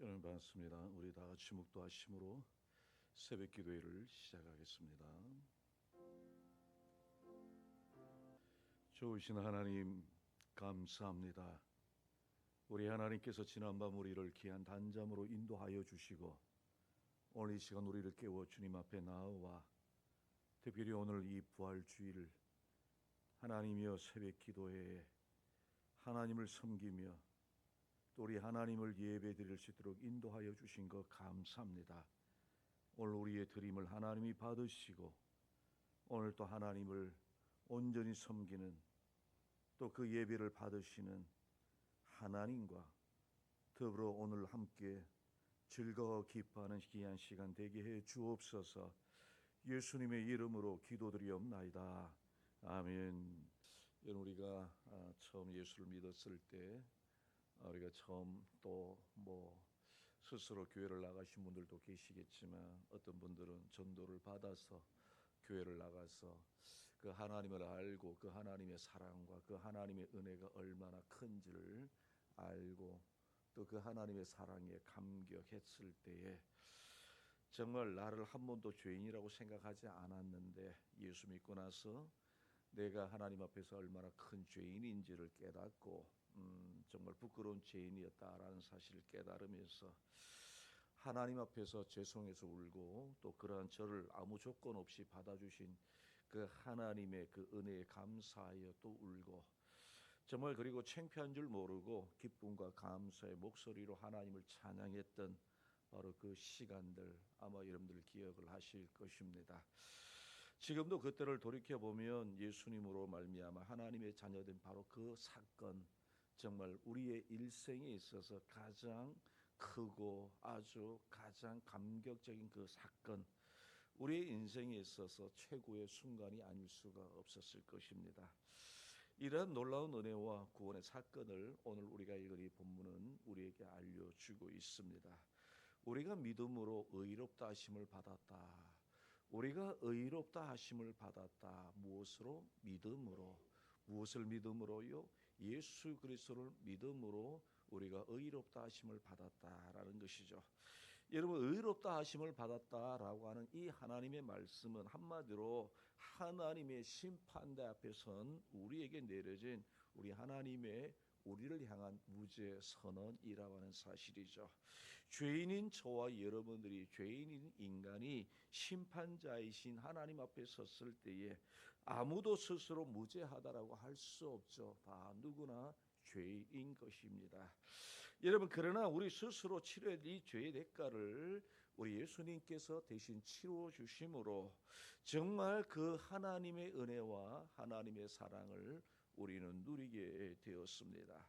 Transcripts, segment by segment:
여러분 반갑습니다. 우리 다 같이 묵도하심으로 새벽 기도회를 시작하겠습니다. 좋으신 하나님 감사합니다. 우리 하나님께서 지난밤 우리를 귀한 단잠으로 인도하여 주시고 오늘 이 시간 우리를 깨워 주님 앞에 나와 특별히 오늘 이 부활주일 하나님이여 새벽 기도회에 하나님을 섬기며 또 우리 하나님을 예배드릴 수 있도록 인도하여 주신 것 감사합니다. 오늘 우리의 드림을 하나님이 받으시고 오늘 또 하나님을 온전히 섬기는 또 그 예배를 받으시는 하나님과 더불어 오늘 함께 즐거워 기뻐하는 귀한 시간 되게 해 주옵소서. 예수님의 이름으로 기도드리옵나이다. 아멘. 여러분 우리가 처음 예수를 믿었을 때 우리가 처음 또 스스로 교회를 나가신 분들도 계시겠지만 어떤 분들은 전도를 받아서 교회를 나가서 그 하나님을 알고 그 하나님의 사랑과 그 하나님의 은혜가 얼마나 큰지를 알고 또 그 하나님의 사랑에 감격했을 때에 정말 나를 한 번도 죄인이라고 생각하지 않았는데 예수 믿고 나서 내가 하나님 앞에서 얼마나 큰 죄인인지를 깨닫고 정말 부끄러운 죄인이었다라는 사실을 깨달으면서 하나님 앞에서 죄송해서 울고 또 그러한 저를 아무 조건 없이 받아주신 그 하나님의 그 은혜에 감사하여 또 울고 정말 그리고 창피한 줄 모르고 기쁨과 감사의 목소리로 하나님을 찬양했던 바로 그 시간들 아마 여러분들 기억을 하실 것입니다. 지금도 그때를 돌이켜보면 예수님으로 말미암아 하나님의 자녀된 바로 그 사건 정말 우리의 일생에 있어서 가장 크고 아주 가장 감격적인 그 사건 우리의 인생에 있어서 최고의 순간이 아닐 수가 없었을 것입니다. 이러한 놀라운 은혜와 구원의 사건을 오늘 우리가 읽은 이 본문은 우리에게 알려주고 있습니다. 우리가 믿음으로 의롭다 하심을 받았다. 우리가 의롭다 하심을 받았다. 무엇으로? 믿음으로. 무엇을 믿음으로요? 예수 그리스도를 믿음으로 우리가 의롭다 하심을 받았다라는 것이죠. 여러분 의롭다 하심을 받았다라고 하는 이 하나님의 말씀은 한마디로 하나님의 심판대 앞에 선 우리에게 내려진 우리 하나님의 우리를 향한 무죄 선언이라고 하는 사실이죠. 죄인인 저와 여러분들이 죄인인 인간이 심판자이신 하나님 앞에 섰을 때에 아무도 스스로 무죄하다라고 할 수 없죠. 다 누구나 죄인 것입니다. 여러분 그러나 우리 스스로 치러야 할 이 죄의 대가를 우리 예수님께서 대신 치러 주심으로 정말 그 하나님의 은혜와 하나님의 사랑을 우리는 누리게 되었습니다.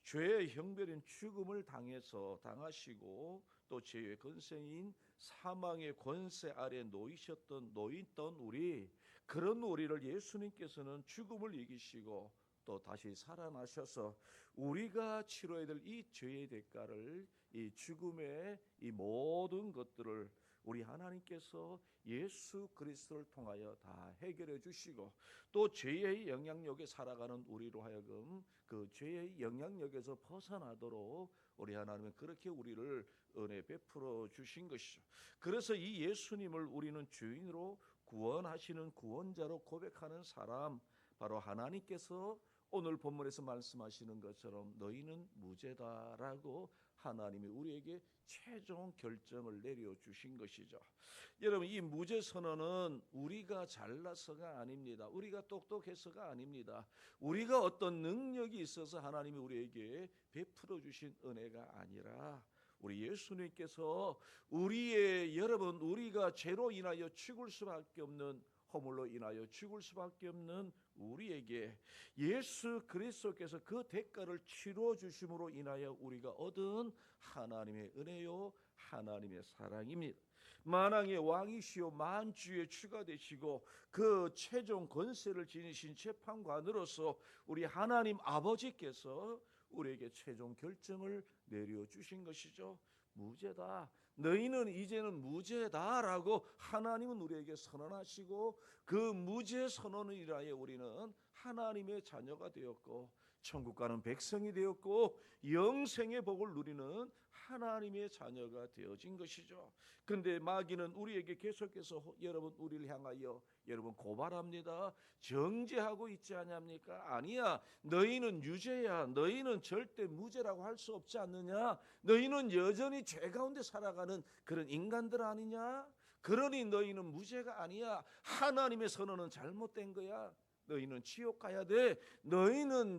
죄의 형벌인 죽음을 당하시고 또 죄의 권세인 사망의 권세 아래 놓이던 우리 그런 우리를 예수님께서는 죽음을 이기시고 또 다시 살아나셔서 우리가 치러야 될 이 죄의 대가를 이 죽음의 이 모든 것들을 우리 하나님께서 예수 그리스도를 통하여 다 해결해 주시고 또 죄의 영향력에 살아가는 우리로 하여금 그 죄의 영향력에서 벗어나도록 우리 하나님은 그렇게 우리를 은혜 베풀어 주신 것이죠. 그래서 이 예수님을 우리는 주인으로 구원하시는 구원자로 고백하는 사람 바로 하나님께서 오늘 본문에서 말씀하시는 것처럼 너희는 무죄다라고 하나님이 우리에게 최종 결정을 내려주신 것이죠. 여러분 이 무죄 선언은 우리가 잘나서가 아닙니다. 우리가 똑똑해서가 아닙니다. 우리가 어떤 능력이 있어서 하나님이 우리에게 베풀어 주신 은혜가 아니라 우리 예수님께서 우리가 죄로 인하여 죽을 수밖에 없는 허물로 인하여 죽을 수밖에 없는 우리에게 예수 그리스도께서 그 대가를 치러 주심으로 인하여 우리가 얻은 하나님의 은혜요 하나님의 사랑입니다. 만왕의 왕이시요 만주의 주가 되시고 그 최종 권세를 지니신 재판관으로서 우리 하나님 아버지께서 우리에게 최종 결정을 내려주신 것이죠. 무죄다. 너희는 이제는 무죄다라고 하나님은 우리에게 선언하시고 그 무죄 선언을 인하여 우리는 하나님의 자녀가 되었고 천국 가는 백성이 되었고 영생의 복을 누리는 하나님의 자녀가 되어진 것이죠. 그런데 마귀는 우리에게 계속해서 여러분 우리를 향하여 여러분 고발합니다. 정죄하고 있지 않습니까? 아니야, 너희는 유죄야. 너희는 절대 무죄라고 할 수 없지 않느냐? 너희는 여전히 죄 가운데 살아가는 그런 인간들 아니냐? 그러니 너희는 무죄가 아니야. 하나님의 선언은 잘못된 거야. 너희는 지옥 가야 돼. 너희는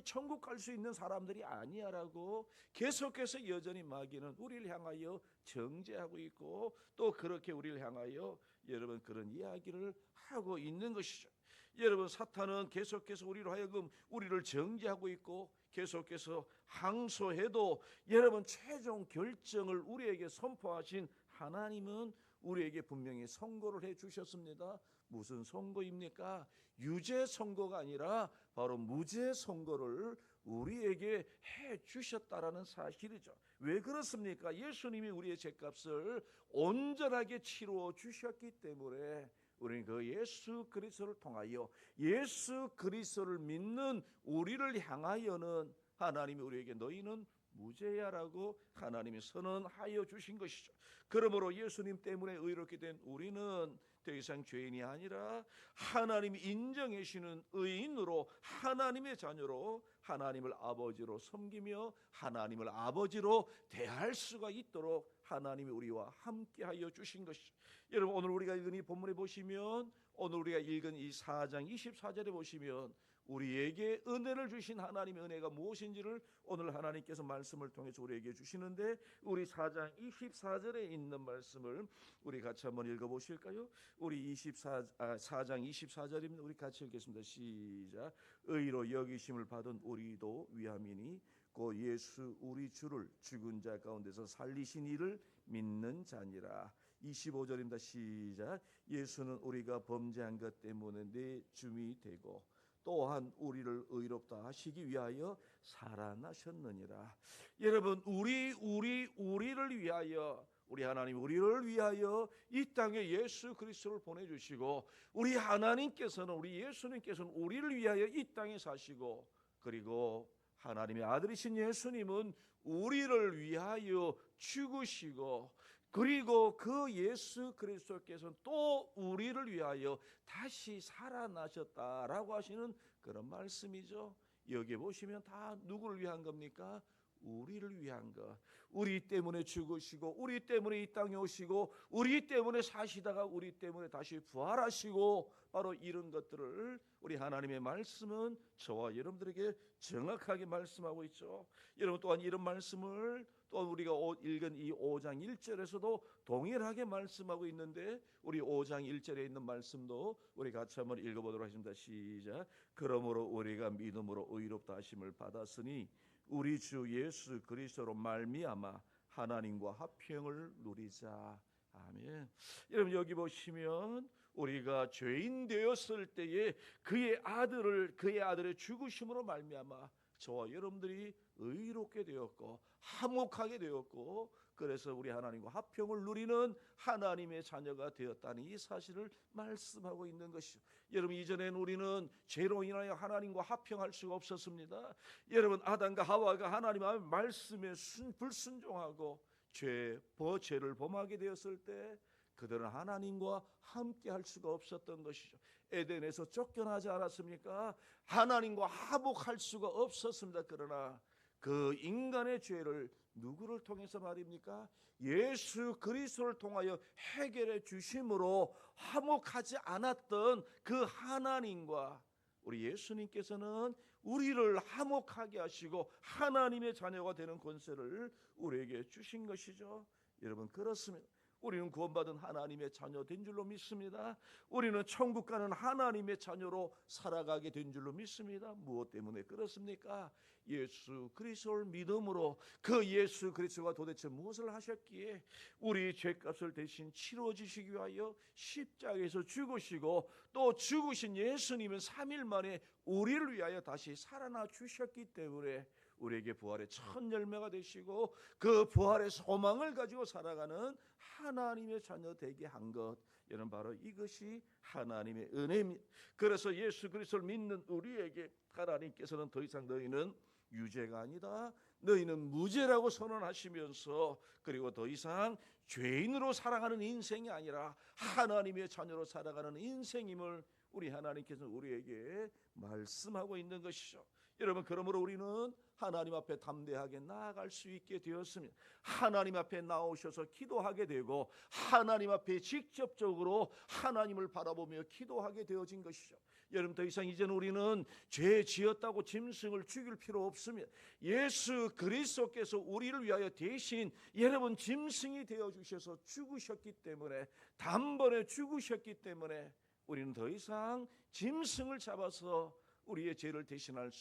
천국 갈 수 있는 사람들이 아니야라고 계속해서 여전히 마귀는 우리를 향하여 정죄하고 있고 또 그렇게 우리를 향하여 여러분 그런 이야기를 하고 있는 것이죠. 여러분 사탄은 계속해서 우리로 하여금 우리를 정죄하고 있고 계속해서 항소해도 여러분 최종 결정을 우리에게 선포하신 하나님은 우리에게 분명히 선고를 해 주셨습니다. 무슨 선고입니까? 유죄 선고가 아니라 바로 무죄 선고를 우리에게 해 주셨다라는 사실이죠. 왜 그렇습니까? 예수님이 우리의 죄값을 온전하게 치루어 주셨기 때문에 우리는 그 예수 그리스도를 통하여 예수 그리스도를 믿는 우리를 향하여는 하나님이 우리에게 너희는 무죄야라고 하나님이 선언하여 주신 것이죠. 그러므로 예수님 때문에 의롭게 된 우리는 더 이상 죄인이 아니라 하나님이 인정해 주시는 의인으로 하나님의 자녀로 하나님을 아버지로 섬기며 하나님을 아버지로 대할 수가 있도록 하나님이 우리와 함께하여 주신 것이죠. 여러분 오늘 우리가 읽은 이 본문에 보시면 오늘 우리가 읽은 이 4장 24절에 보시면 우리에게 은혜를 주신 하나님의 은혜가 무엇인지를 오늘 하나님께서 말씀을 통해서 우리에게 주시는데 우리 4장 24절에 있는 말씀을 우리 같이 한번 읽어보실까요? 우리 4장 24절입니다. 우리 같이 읽겠습니다. 시작. 의로 여기심을 받은 우리도 위함이니 곧 예수 우리 주를 죽은 자 가운데서 살리신 이를 믿는 자니라. 25절입니다. 시작. 예수는 우리가 범죄한 것 때문에 내 줌이 되고 또한 우리를 의롭다 하시기 위하여 살아나셨느니라. 여러분 우리를 위하여 우리 하나님 우리를 위하여 이 땅에 예수 그리스도를 보내주시고 우리 하나님께서는 우리 예수님께서는 우리를 위하여 이 땅에 사시고 그리고 하나님의 아들이신 예수님은 우리를 위하여 죽으시고 그리고 그 예수 그리스도께서는 또 우리를 위하여 다시 살아나셨다라고 하시는 그런 말씀이죠. 여기 보시면 다 누구를 위한 겁니까? 우리를 위한 것. 우리 때문에 죽으시고 우리 때문에 이 땅에 오시고 우리 때문에 사시다가 우리 때문에 다시 부활하시고 바로 이런 것들을 우리 하나님의 말씀은 저와 여러분들에게 정확하게 말씀하고 있죠. 여러분 또한 이런 말씀을 또 우리가 읽은 이 5장 1절에서도 동일하게 말씀하고 있는데 우리 5장 1절에 있는 말씀도 우리 같이 한번 읽어보도록 하겠습니다. 시작. 그러므로 우리가 믿음으로 의롭다 하심을 받았으니 우리 주 예수 그리스도로 말미암아 하나님과 화평을 누리자. 아멘. 여러분 여기 보시면 우리가 죄인 되었을 때에 그의 아들의 죽으심으로 말미암아 저와 여러분들이 의롭게 되었고 화목하게 되었고 그래서 우리 하나님과 화평을 누리는 하나님의 자녀가 되었다는 이 사실을 말씀하고 있는 것이죠. 여러분 이전에는 우리는 죄로 인하여 하나님과 화평할 수가 없었습니다. 여러분 아담과 하와가 하나님의 말씀에 불순종하고 죄를 범하게 되었을 때 그들은 하나님과 함께 할 수가 없었던 것이죠. 에덴에서 쫓겨나지 않았습니까? 하나님과 화목할 수가 없었습니다. 그러나 그 인간의 죄를 누구를 통해서 말입니까? 예수 그리스도를 통하여 해결해 주심으로 화목하지 않았던 그 하나님과 우리 예수님께서는 우리를 화목하게 하시고 하나님의 자녀가 되는 권세를 우리에게 주신 것이죠. 여러분 그렇습니다. 우리는 구원받은 하나님의 자녀 된 줄로 믿습니다. 우리는 천국 가는 하나님의 자녀로 살아가게 된 줄로 믿습니다. 무엇 때문에 그렇습니까? 예수 그리스도를 믿음으로 그 예수 그리스도가 도대체 무엇을 하셨기에 우리 죄값을 대신 치러주시기 위하여 십자가에서 죽으시고 또 죽으신 예수님은 3일 만에 우리를 위하여 다시 살아나 주셨기 때문에 우리에게 부활의 첫 열매가 되시고 그 부활의 소망을 가지고 살아가는 하나님의 자녀 되게 한 것, 여러분 바로 이것이 하나님의 은혜입니다. 그래서 예수 그리스도를 믿는 우리에게 하나님께서는 더 이상 너희는 유죄가 아니다, 너희는 무죄라고 선언하시면서, 그리고 더 이상 죄인으로 살아가는 인생이 아니라 하나님의 자녀로 살아가는 인생임을 우리 하나님께서 우리에게 말씀하고 있는 것이죠. 여러분, 그러므로 우리는 하나님 앞에 담대하게 나아갈 수 있게 되었습니다. 하나님 앞에 나오셔서 기도하게 되고 하나님 앞에 직접적으로 하나님을 바라보며 기도하게 되어진 것이죠. 여러분, 더 이상 이제는 우리는 죄 지었다고 짐승을 죽일 필요 없습니다. 예수 그리스도께서 우리를 위하여 대신 여러분 짐승이 되어주셔서 죽으셨기 때문에, 단번에 죽으셨기 때문에 우리는 더 이상 짐승을 잡아서 우리의 죄를 대신할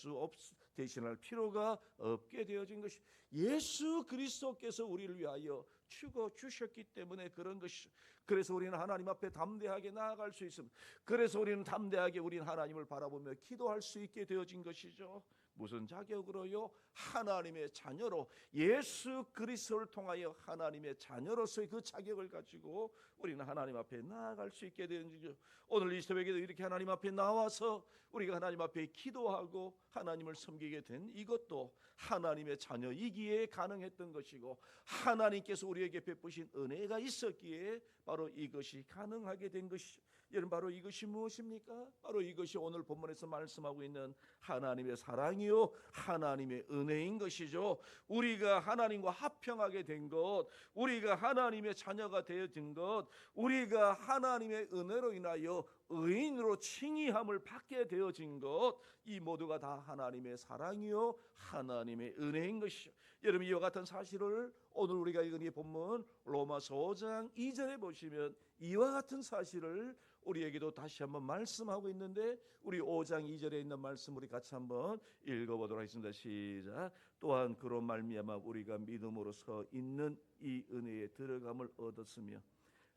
필요가 없게 되어진 것이, 예수 그리스도께서 우리를 위하여 죽어 주셨기 때문에 그런 것이죠. 그래서 우리는 하나님 앞에 담대하게 나아갈 수 있습니다. 그래서 우리는 담대하게 우리는 하나님을 바라보며 기도할 수 있게 되어진 것이죠. 무슨 자격으로요? 하나님의 자녀로, 예수 그리스도를 통하여 하나님의 자녀로서의 그 자격을 가지고 우리는 하나님 앞에 나아갈 수 있게 되는 거죠. 오늘 이 새벽에도 이렇게 하나님 앞에 나와서 우리가 하나님 앞에 기도하고 하나님을 섬기게 된 이것도 하나님의 자녀이기에 가능했던 것이고, 하나님께서 우리에게 베푸신 은혜가 있었기에 바로 이것이 가능하게 된 것이죠. 여러분, 바로 이것이 무엇입니까? 바로 이것이 오늘 본문에서 말씀하고 있는 하나님의 사랑이요 하나님의 은혜인 것이죠. 우리가 하나님과 합평하게 된 것, 우리가 하나님의 자녀가 되어진 것, 우리가 하나님의 은혜로 인하여 의인으로 칭의함을 받게 되어진 것, 이 모두가 다 하나님의 사랑이요 하나님의 은혜인 것이죠. 여러분, 이와 같은 사실을 오늘 우리가 읽은 이 본문 로마서 5장 2절에 보시면 이와 같은 사실을 우리에게도 다시 한번 말씀하고 있는데, 우리 5장 2절에 있는 말씀 우리 같이 한번 읽어보도록 하겠습니다. 시작. 또한 그로 말미암아 우리가 믿음으로 서 있는 이 은혜에 들어감을 얻었으며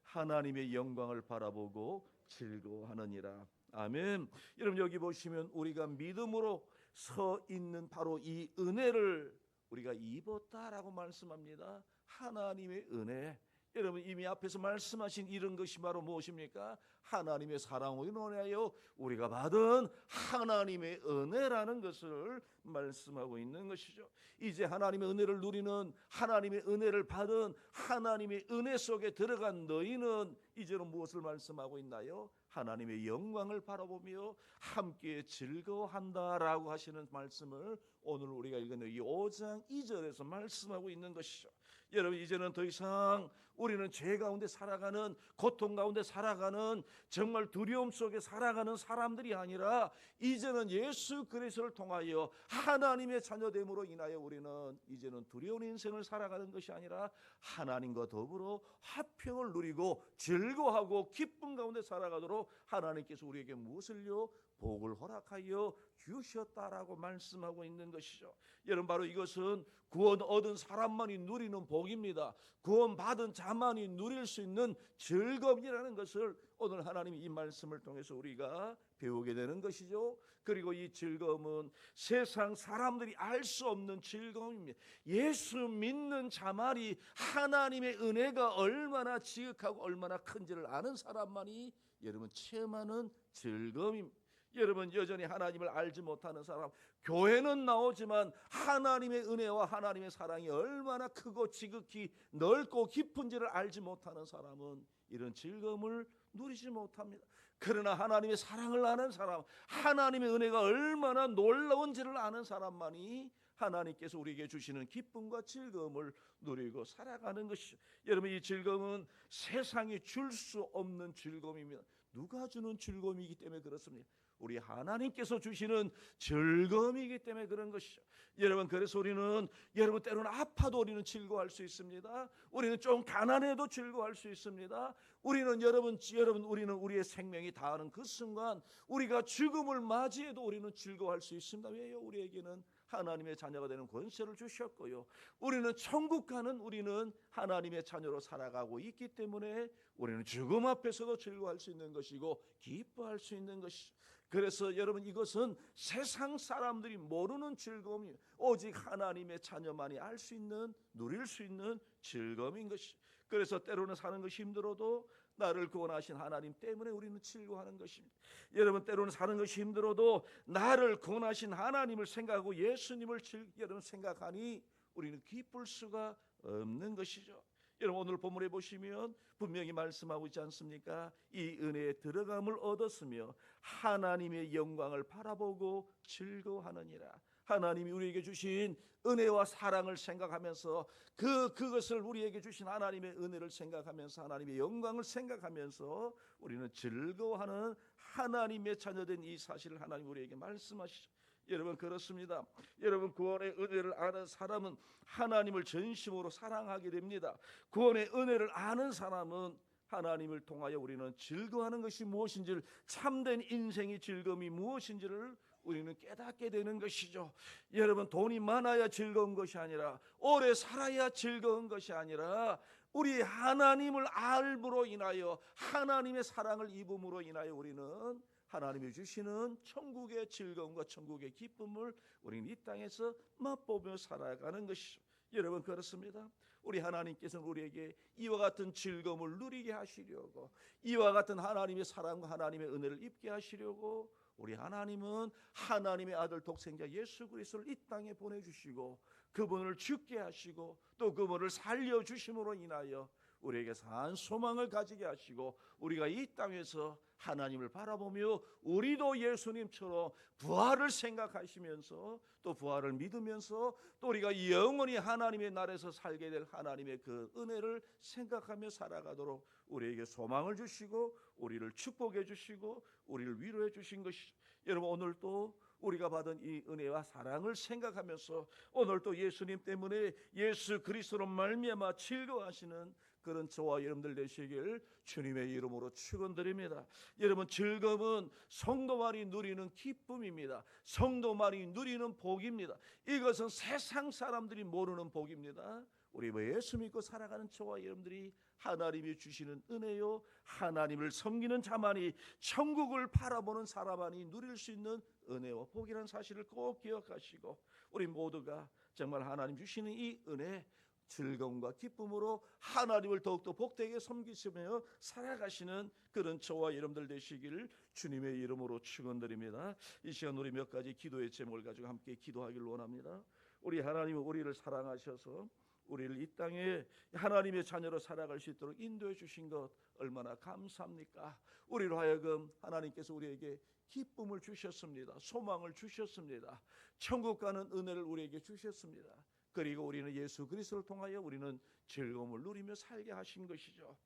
하나님의 영광을 바라보고 즐거워하느니라. 아멘. 여러분, 여기 보시면 우리가 믿음으로 서 있는 바로 이 은혜를 우리가 입었다라고 말씀합니다. 하나님의 은혜. 여러분, 이미 앞에서 말씀하신 이런 것이 바로 무엇입니까? 하나님의 사랑으로 인하여 우리가 받은 하나님의 은혜라는 것을 말씀하고 있는 것이죠. 이제 하나님의 은혜를 누리는, 하나님의 은혜를 받은 하나님의 은혜 속에 들어간 너희는 이제는 무엇을 말씀하고 있나요? 하나님의 영광을 바라보며 함께 즐거워한다라고 하시는 말씀을 오늘 우리가 읽은 이 5장 2절에서 말씀하고 있는 것이죠. 여러분, 이제는 더 이상 우리는 죄 가운데 살아가는, 고통 가운데 살아가는, 정말 두려움 속에 살아가는 사람들이 아니라 이제는 예수 그리스도를 통하여 하나님의 자녀됨으로 인하여 우리는 이제는 두려운 인생을 살아가는 것이 아니라 하나님과 더불어 화평을 누리고 즐거워하고 기쁨 가운데 살아가도록 하나님께서 우리에게 무엇을요? 복을 허락하여 주셨다라고 말씀하고 있는 것이죠. 여러분, 바로 이것은 구원 얻은 사람만이 누리는 복입니다. 구원 받은 자만이 누릴 수 있는 즐거움이라는 것을 오늘 하나님이 이 말씀을 통해서 우리가 배우게 되는 것이죠. 그리고 이 즐거움은 세상 사람들이 알 수 없는 즐거움입니다. 예수 믿는 자만이 하나님의 은혜가 얼마나 지극하고 얼마나 큰지를 아는 사람만이 여러분 체험하는 즐거움입니다. 여러분, 여전히 하나님을 알지 못하는 사람, 교회는 나오지만 하나님의 은혜와 하나님의 사랑이 얼마나 크고 지극히 넓고 깊은지를 알지 못하는 사람은 이런 즐거움을 누리지 못합니다. 그러나 하나님의 사랑을 아는 사람, 하나님의 은혜가 얼마나 놀라운지를 아는 사람만이 하나님께서 우리에게 주시는 기쁨과 즐거움을 누리고 살아가는 것이죠. 여러분, 이 즐거움은 세상이 줄 수 없는 즐거움입니다. 누가 주는 즐거움이기 때문에 그렇습니다. 우리 하나님께서 주시는 즐거움이기 때문에 그런 것이죠. 여러분, 그래서 우리는 여러분 때로는 아파도 우리는 즐거워할 수 있습니다. 우리는 좀 가난해도 즐거워할 수 있습니다. 우리는 여러분 우리는 우리의 생명이 다하는 그 순간 우리가 죽음을 맞이해도 우리는 즐거워할 수 있습니다. 왜요? 우리에게는 하나님의 자녀가 되는 권세를 주셨고요. 우리는 천국 가는, 우리는 하나님의 자녀로 살아가고 있기 때문에 우리는 죽음 앞에서도 즐거워할 수 있는 것이고 기뻐할 수 있는 것이죠. 그래서 여러분, 이것은 세상 사람들이 모르는 즐거움이 오직 하나님의 자녀만이 알 수 있는, 누릴 수 있는 즐거움인 것이. 그래서 때로는 사는 것이 힘들어도 나를 구원하신 하나님 때문에 우리는 즐거워하는 것입니다. 여러분, 때로는 사는 것이 힘들어도 나를 구원하신 하나님을 생각하고 예수님을 여러분 생각하니 우리는 기쁠 수가 없는 것이죠. 여러분, 오늘 본문에 보시면 분명히 말씀하고 있지 않습니까? 이 은혜에 들어감을 얻었으며 하나님의 영광을 바라보고 즐거워하느니라. 하나님이 우리에게 주신 은혜와 사랑을 생각하면서 그것을 우리에게 주신 하나님의 은혜를 생각하면서 하나님의 영광을 생각하면서 우리는 즐거워하는 하나님의 자녀된 이 사실을 하나님 우리에게 말씀하시죠. 여러분, 그렇습니다. 여러분, 구원의 은혜를 아는 사람은 하나님을 전심으로 사랑하게 됩니다. 구원의 은혜를 아는 사람은 하나님을 통하여 우리는 즐거워하는 것이 무엇인지를, 참된 인생의 즐거움이 무엇인지를 우리는 깨닫게 되는 것이죠. 여러분, 돈이 많아야 즐거운 것이 아니라, 오래 살아야 즐거운 것이 아니라, 우리 하나님을 알므로 인하여, 하나님의 사랑을 입음으로 인하여 우리는 하나님이 주시는 천국의 즐거움과 천국의 기쁨을 우리는 이 땅에서 맛보며 살아가는 것이죠. 여러분, 그렇습니다. 우리 하나님께서는 우리에게 이와 같은 즐거움을 누리게 하시려고, 이와 같은 하나님의 사랑과 하나님의 은혜를 입게 하시려고 우리 하나님은 하나님의 아들 독생자 예수 그리스도를 이 땅에 보내주시고 그분을 죽게 하시고 또 그분을 살려주심으로 인하여 우리에게 산 소망을 가지게 하시고 우리가 이 땅에서 하나님을 바라보며 우리도 예수님처럼 부활을 생각하시면서 또 부활을 믿으면서 또 우리가 영원히 하나님의 나라에서 살게 될 하나님의 그 은혜를 생각하며 살아가도록 우리에게 소망을 주시고 우리를 축복해 주시고 우리를 위로해 주신 것이죠. 여러분, 오늘 또 우리가 받은 이 은혜와 사랑을 생각하면서 오늘 또 예수님 때문에 예수 그리스도로 말미암아 즐거워하시는 그런 저와 여러분들 되시길 주님의 이름으로 축원드립니다. 여러분, 즐거움은 성도만이 누리는 기쁨입니다. 성도만이 누리는 복입니다. 이것은 세상 사람들이 모르는 복입니다. 우리 예수 믿고 살아가는 저와 여러분들이 하나님이 주시는 은혜요, 하나님을 섬기는 자만이, 천국을 바라보는 사람만이 누릴 수 있는 은혜와 복이라는 사실을 꼭 기억하시고 우리 모두가 정말 하나님 주시는 이 은혜, 즐거움과 기쁨으로 하나님을 더욱더 복되게 섬기시며 살아가시는 그런 저와 여러분들 되시기를 주님의 이름으로 축원드립니다. 이 시간 우리 몇 가지 기도의 제목을 가지고 함께 기도하기를 원합니다. 우리 하나님은 우리를 사랑하셔서 우리를 이 땅에 하나님의 자녀로 살아갈 수 있도록 인도해 주신 것 얼마나 감사합니까? 우리로 하여금 하나님께서 우리에게 기쁨을 주셨습니다. 소망을 주셨습니다. 천국 가는 은혜를 우리에게 주셨습니다. 그리고 우리는 예수 그리스도를 통하여 우리는 즐거움을 누리며 살게 하신 것이죠.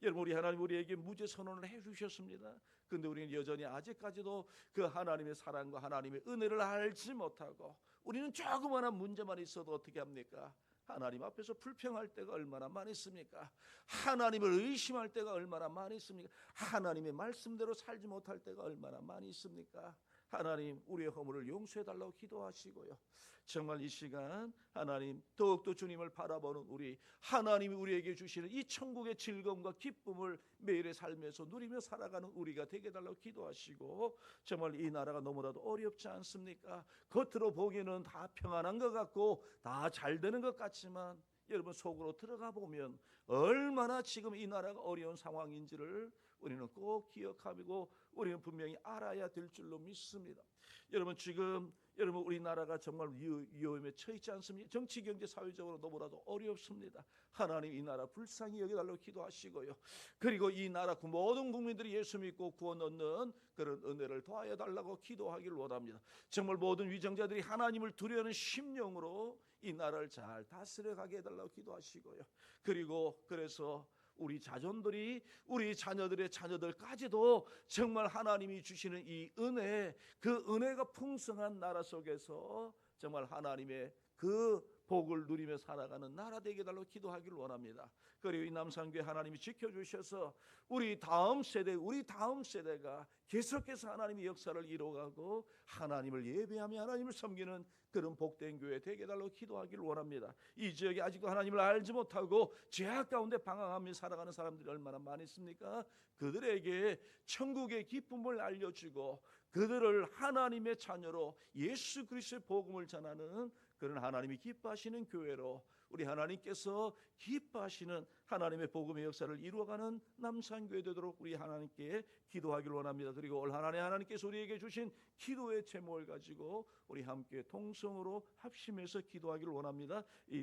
여러분, 우리 하나님 우리에게 무죄 선언을 해주셨습니다. 그런데 우리는 여전히 아직까지도 그 하나님의 사랑과 하나님의 은혜를 알지 못하고 우리는 조그마한 문제만 있어도 어떻게 합니까? 하나님 앞에서 불평할 때가 얼마나 많이 있습니까? 하나님을 의심할 때가 얼마나 많이 있습니까? 하나님의 말씀대로 살지 못할 때가 얼마나 많이 있습니까? 하나님, 우리의 허물을 용서해달라고 기도하시고요. 정말 이 시간 하나님 더욱더 주님을 바라보는 우리, 하나님이 우리에게 주시는 이 천국의 즐거움과 기쁨을 매일의 삶에서 누리며 살아가는 우리가 되게 해달라고 기도하시고, 정말 이 나라가 너무나도 어렵지 않습니까? 겉으로 보기에는 다 평안한 것 같고 다 잘 되는 것 같지만 여러분, 속으로 들어가 보면 얼마나 지금 이 나라가 어려운 상황인지를 우리는 꼭 기억하고 우리는 분명히 알아야 될 줄로 믿습니다. 여러분, 지금 여러분 우리나라가 정말 위험에 처했지 않습니까? 정치, 경제, 사회적으로 너무나도 어렵습니다. 하나님, 이 나라 불쌍히 여겨달라고 기도하시고요. 그리고 이 나라 모든 국민들이 예수 믿고 구원 얻는 그런 은혜를 더하여 달라고 기도하기를 원합니다. 정말 모든 위정자들이 하나님을 두려워하는 심령으로 이 나라를 잘 다스려가게 해달라고 기도하시고요. 그리고 그래서 우리 자손들이, 우리 자녀들의 자녀들까지도 정말 하나님이 주시는 이 은혜, 그 은혜가 풍성한 나라 속에서 정말 하나님의 그 복을 누리며 살아가는 나라 되게 해달라고 기도하기를 원합니다. 그리고 이 남산교회 하나님이 지켜주셔서 우리 다음 세대가 계속해서 하나님의 역사를 이루어가고 하나님을 예배하며 하나님을 섬기는 그런 복된 교회 되게 해달라고 기도하기를 원합니다. 이 지역에 아직도 하나님을 알지 못하고 죄악 가운데 방황하며 살아가는 사람들이 얼마나 많이 있습니까? 그들에게 천국의 기쁨을 알려주고 그들을 하나님의 자녀로 예수 그리스도의 복음을 전하는 그런 하나님이 기뻐하시는 교회로, 우리 하나님께서 기뻐하시는 하나님의 복음의 역사를 이루어가는 남산교회 되도록 우리 하나님께 기도하기를 원합니다. 그리고 올 한 해 하나님께서 우리에게 주신 기도의 제목을 가지고 우리 함께 통성으로 합심해서 기도하기를 원합니다.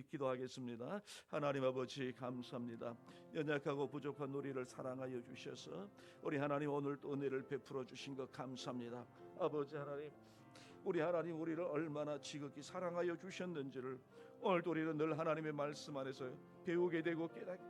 기도하겠습니다. 하나님 아버지, 감사합니다. 연약하고 부족한 우리를 사랑하여 주셔서 우리 하나님 오늘 또 은혜를 베풀어 주신 것 감사합니다. 아버지 하나님, 우리 하나님 우리를 얼마나 지극히 사랑하여 주셨는지를 오늘도 우리는 늘 하나님의 말씀 안에서 배우게 되고 깨닫게,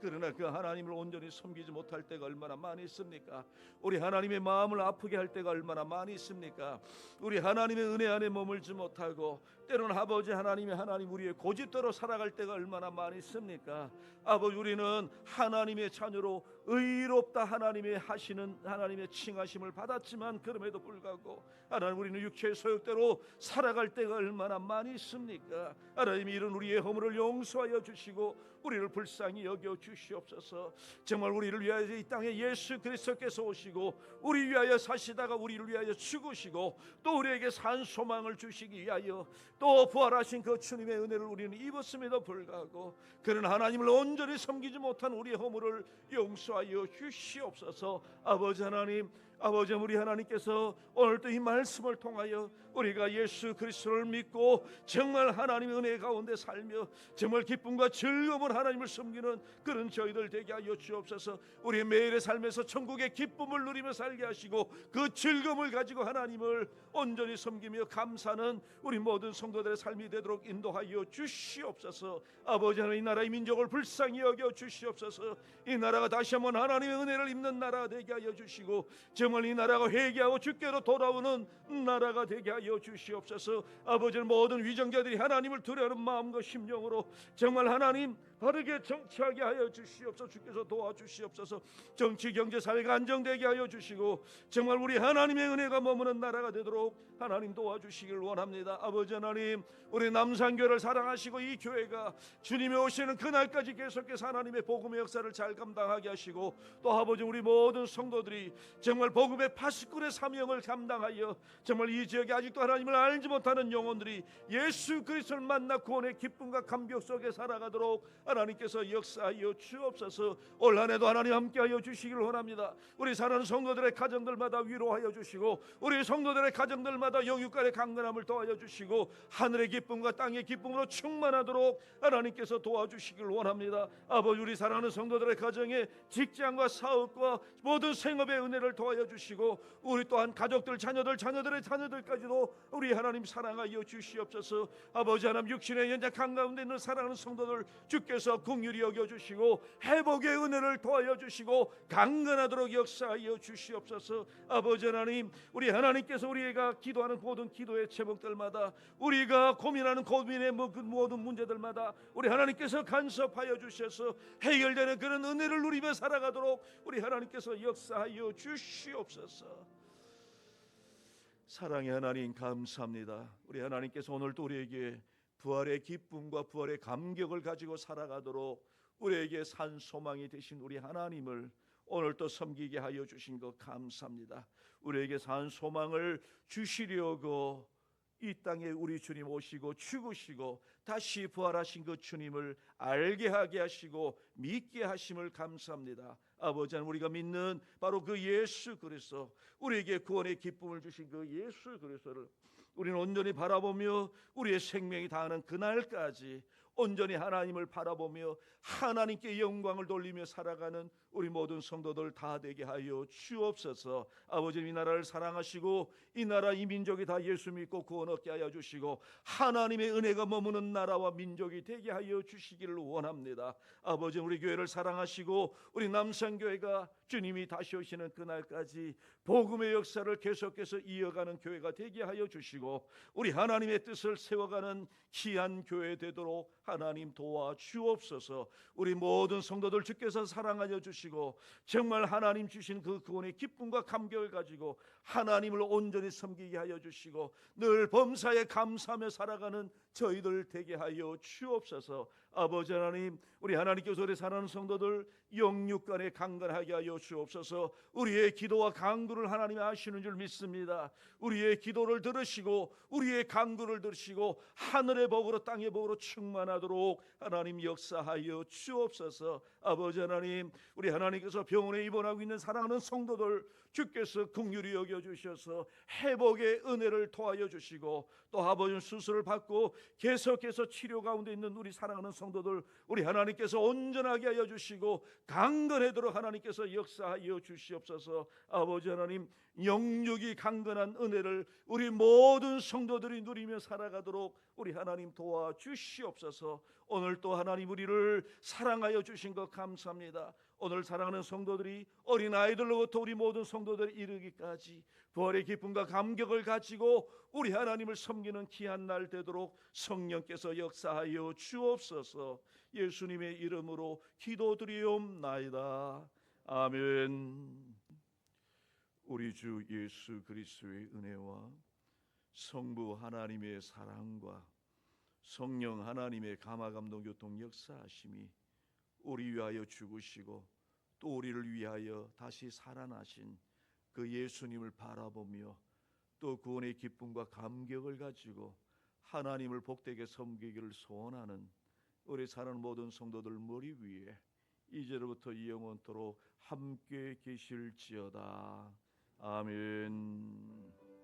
그러나 그 하나님을 온전히 섬기지 못할 때가 얼마나 많이 있습니까? 우리 하나님의 마음을 아프게 할 때가 얼마나 많이 있습니까? 우리 하나님의 은혜 안에 머물지 못하고 때로는 아버지 하나님 우리의 고집대로 살아갈 때가 얼마나 많이 있습니까? 아버지, 우리는 하나님의 자녀로 의롭다 하나님의 하시는 하나님의 칭하심을 받았지만 그럼에도 불구하고 하나님 우리는 육체의 소욕대로 살아갈 때가 얼마나 많이 있습니까? 하나님, 이런 우리의 허물을 용서하여 주시고 우리를 불쌍히 여겨 주시옵소서. 정말 우리를 위하여 이 땅에 예수 그리스도께서 오시고 우리 위하여 사시다가 우리를 위하여 죽으시고 또 우리에게 산 소망을 주시기 위하여 또 부활하신 그 주님의 은혜를 우리는 입었음에도 불구하고 그런 하나님을 온전히 섬기지 못한 우리의 허물을 용서하여 주시옵소서. 아버지 하나님, 아버지, 우리 하나님께서 오늘도 이 말씀을 통하여 우리가 예수 그리스도를 믿고 정말 하나님의 은혜 가운데 살며 정말 기쁨과 즐거움을 하나님을 섬기는 그런 저희들 되게 하여 주옵소서. 우리의 매일의 삶에서 천국의 기쁨을 누리며 살게 하시고 그 즐거움을 가지고 하나님을 온전히 섬기며 감사하는 우리 모든 성도들의 삶이 되도록 인도하여 주시옵소서. 아버지 하나님, 이 나라의 민족을 불쌍히 여겨 주시옵소서. 이 나라가 다시 한번 하나님의 은혜를 입는 나라가 되게 하여 주시고 정말 이 나라가 회개하고 주께로 돌아오는 나라가 되게 하여 주시옵소서. 아버지, 모든 위정자들이 하나님을 두려워하는 마음과 심령으로 정말 하나님 바르게 정치하게 하여 주시옵소서. 주께서 도와주시옵소서. 정치, 경제, 사회가 안정되게 하여 주시고 정말 우리 하나님의 은혜가 머무는 나라가 되도록 하나님 도와주시길 원합니다. 아버지 하나님, 우리 남산교회를 사랑하시고 이 교회가 주님이 오시는 그날까지 계속해서 하나님의 복음의 역사를 잘 감당하게 하시고 또 아버지, 우리 모든 성도들이 정말 복음의 파수꾼의 사명을 감당하여 정말 이 지역에 아직도 하나님을 알지 못하는 영혼들이 예수 그리스도를 만나 구원의 기쁨과 감격 속에 살아가도록 하나님께서 역사하여 주옵소서. 올 한 해도 하나님 함께하여 주시기를 원합니다. 우리 사랑하는 성도들의 가정들마다 위로하여 주시고 우리 성도들의 가정들마다 영육간의 강건함을 도와여 주시고 하늘의 기쁨과 땅의 기쁨으로 충만하도록 하나님께서 도와주시기를 원합니다. 아버지, 우리 사랑하는 성도들의 가정에 직장과 사업과 모든 생업의 은혜를 도와여 주시고 우리 또한 가족들, 자녀들의 자녀들까지도 우리 하나님 사랑하여 주시옵소서. 아버지 하나님, 육신의 연약한 가운데 있는 사랑하는 성도들 주께서 긍휼히 여겨 주시고 회복의 은혜를 도와여 주시고 강건하도록 역사하여 주시옵소서. 아버지 하나님, 우리 하나님께서 우리가 기도하는 모든 기도의 제목들마다 우리가 고민하는 고민의 모든 문제들마다 우리 하나님께서 간섭하여 주셔서 해결되는 그런 은혜를 누리며 살아가도록 우리 하나님께서 역사하여 주시옵소서. 사랑의 하나님, 감사합니다. 우리 하나님께서 오늘도 우리에게 부활의 기쁨과 부활의 감격을 가지고 살아가도록 우리에게 산 소망이 되신 우리 하나님을 오늘도 섬기게 하여 주신 것 감사합니다. 우리에게 산 소망을 주시려고 이 땅에 우리 주님 오시고 죽으시고 다시 부활하신 그 주님을 알게 하게 하시고 믿게 하심을 감사합니다. 아버지 하나님, 우리가 믿는 바로 그 예수 그리스도, 우리에게 구원의 기쁨을 주신 그 예수 그리스도를 우리는 온전히 바라보며 우리의 생명이 다하는 그날까지 온전히 하나님을 바라보며 하나님께 영광을 돌리며 살아가는 우리 모든 성도들 다 되게 하여 주옵소서. 아버지, 이 나라를 사랑하시고 이 나라 이 민족이 다 예수 믿고 구원 얻게 하여 주시고 하나님의 은혜가 머무는 나라와 민족이 되게 하여 주시기를 원합니다. 아버지, 우리 교회를 사랑하시고 우리 남산교회가 주님이 다시 오시는 그날까지 복음의 역사를 계속해서 이어가는 교회가 되게 하여 주시고 우리 하나님의 뜻을 세워가는 귀한 교회 되도록 하나님 도와주옵소서. 우리 모든 성도들 주께서 사랑하여 주시고 정말 하나님 주신 그 구원의 기쁨과 감격을 가지고 하나님을 온전히 섬기게 하여 주시고 늘 범사에 감사하며 살아가는 저희들 되게 하여 주옵소서. 아버지 하나님, 우리 하나님께서 우리 사랑하는 성도들 영육간에 강건하게 하여 주옵소서. 우리의 기도와 간구를 하나님이 아시는 줄 믿습니다. 우리의 기도를 들으시고 우리의 간구를 들으시고 하늘의 복으로 땅의 복으로 충만하도록 하나님 역사하여 주옵소서. 아버지 하나님, 우리 하나님께서 병원에 입원하고 있는 사랑하는 성도들 주께서 긍휼히 여겨주셔서 회복의 은혜를 토하여 주시고 또 아버지 수술을 받고 계속해서 치료 가운데 있는 우리 사랑하는 성도들 우리 하나님께서 온전하게 하여 주시고 강건하도록 하나님께서 역사하여 주시옵소서. 아버지 하나님, 영육이 강건한 은혜를 우리 모든 성도들이 누리며 살아가도록 우리 하나님 도와주시옵소서. 오늘 또 하나님 우리를 사랑하여 주신 것 감사합니다. 오늘 사랑하는 성도들이 어린아이들로부터 우리 모든 성도들이 이르기까지 부활의 기쁨과 감격을 가지고 우리 하나님을 섬기는 귀한 날 되도록 성령께서 역사하여 주옵소서. 예수님의 이름으로 기도드리옵나이다. 아멘. 우리 주 예수 그리스도의 은혜와 성부 하나님의 사랑과 성령 하나님의 감화감동 교통 역사하심이 우리 위하여 죽으시고 또 우리를 위하여 다시 살아나신 그 예수님을 바라보며 또 구원의 기쁨과 감격을 가지고 하나님을 복되게 섬기기를 소원하는 우리 사랑하는 모든 성도들 머리 위에 이제로부터 영원토록 함께 계실지어다. 아멘.